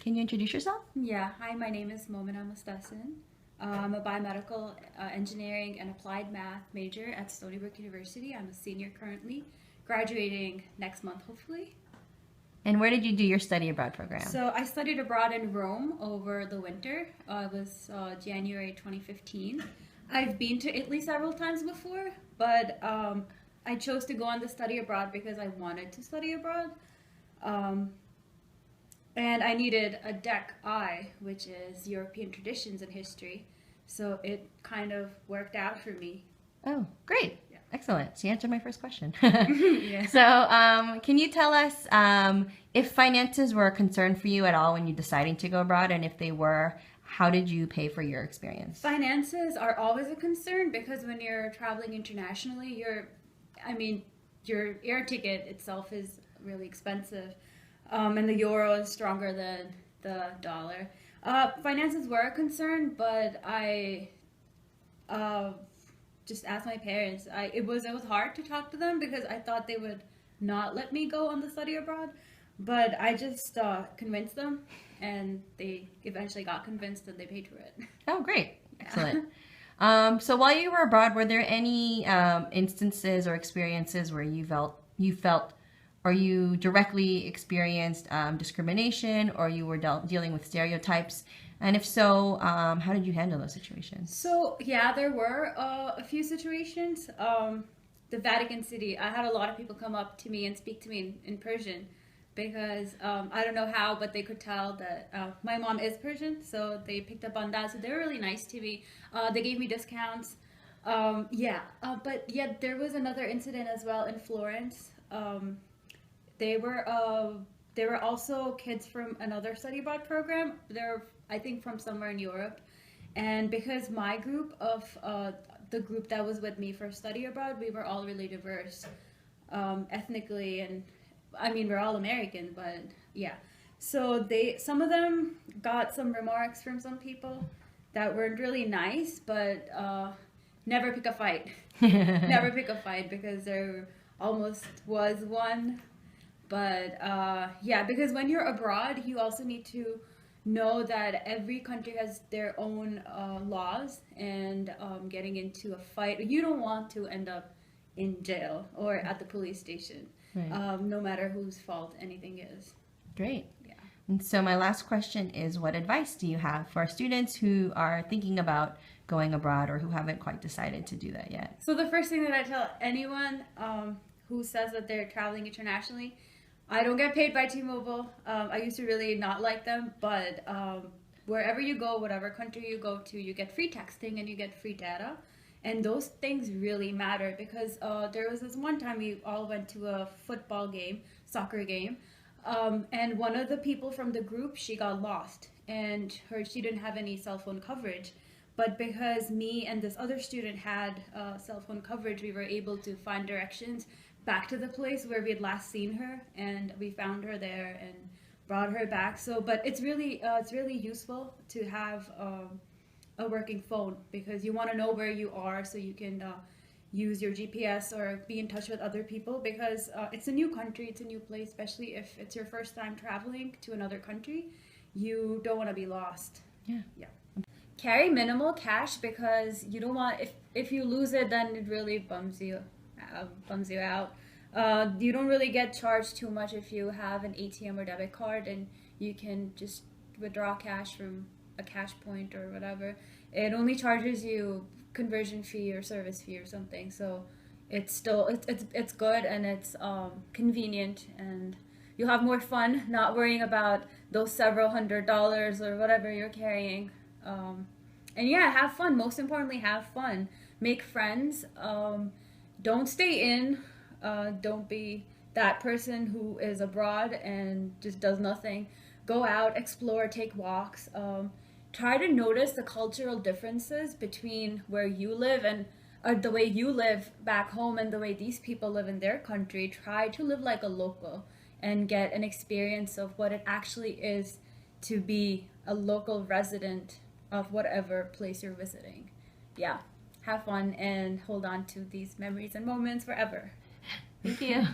Can you introduce yourself? Yeah, hi, my name is Momina Mustehsan. I'm a biomedical engineering and applied math major at Stony Brook University. I'm a senior currently, graduating next month, hopefully. And where did you do your study abroad program? So I studied abroad in Rome over the winter. It was January 2015. I've been to Italy several times before, but I chose to go on the study abroad because I wanted to study abroad. Um, And I needed a Deck I, which is European traditions and history. So it kind of worked out for me. Oh, great. Yeah. Excellent. So you answered my first question. Yeah. So, can you tell us if finances were a concern for you at all when you decided to go abroad? And if they were, how did you pay for your experience? Finances are always a concern because when you're traveling internationally, your air ticket itself is really expensive. And the euro is stronger than the dollar. Finances were a concern, but I uh, just asked my parents. It was hard to talk to them because I thought they would not let me go on the study abroad, but I just convinced them, and they eventually got convinced and they paid for it. Oh, great. Yeah. Excellent. So while you were abroad, were there any instances or experiences where you felt or you directly experienced discrimination, or you were dealing with stereotypes? And if so, how did you handle those situations? So yeah, there were a few situations. The Vatican City, I had a lot of people come up to me and speak to me in Persian because I don't know how, but they could tell that my mom is Persian, so they picked up on that. So they were really nice to me. They gave me discounts. But yeah, there was another incident as well in Florence. They were also kids from another study abroad program. They're, I think, from somewhere in Europe, and because my group of the group that was with me for study abroad, we were all really diverse ethnically, and I mean we're all American, but yeah. So some of them got some remarks from some people that weren't really nice, but never pick a fight. Never pick a fight because there almost was one. But yeah, because when you're abroad, you also need to know that every country has their own laws, and getting into a fight, you don't want to end up in jail or at the police station, Right. no matter whose fault anything is. Great. Yeah. And so my last question is, what advice do you have for students who are thinking about going abroad or who haven't quite decided to do that yet? So the first thing that I tell anyone who says that they're traveling internationally, I don't get paid by T-Mobile. I used to really not like them, but wherever you go, whatever country you go to, you get free texting and you get free data. And those things really matter because there was this one time we all went to a football game, soccer game, and one of the people from the group, she got lost, and she didn't have any cell phone coverage. But because me and this other student had cell phone coverage, we were able to find directions back to the place where we had last seen her, and we found her there and brought her back. So, but it's really useful to have a working phone because you want to know where you are so you can use your GPS or be in touch with other people because it's a new country, it's a new place, especially if it's your first time traveling to another country. You don't want to be lost. Yeah. Yeah. Carry minimal cash because you don't want, if you lose it, then it really bums you out. You don't really get charged too much if you have an ATM or debit card, and you can just withdraw cash from a cash point or whatever. It only charges you conversion fee or service fee or something. So it's still it's good, and it's convenient, and you'll have more fun not worrying about those several $100s or whatever you're carrying. And yeah, have fun. Most importantly, have fun. Make friends. Don't stay in. Don't be that person who is abroad and just does nothing. Go out, explore, take walks. Try to notice the cultural differences between where you live and the way you live back home and the way these people live in their country. Try to live like a local and get an experience of what it actually is to be a local resident of whatever place you're visiting. Yeah, have fun and hold on to these memories and moments forever. Thank you.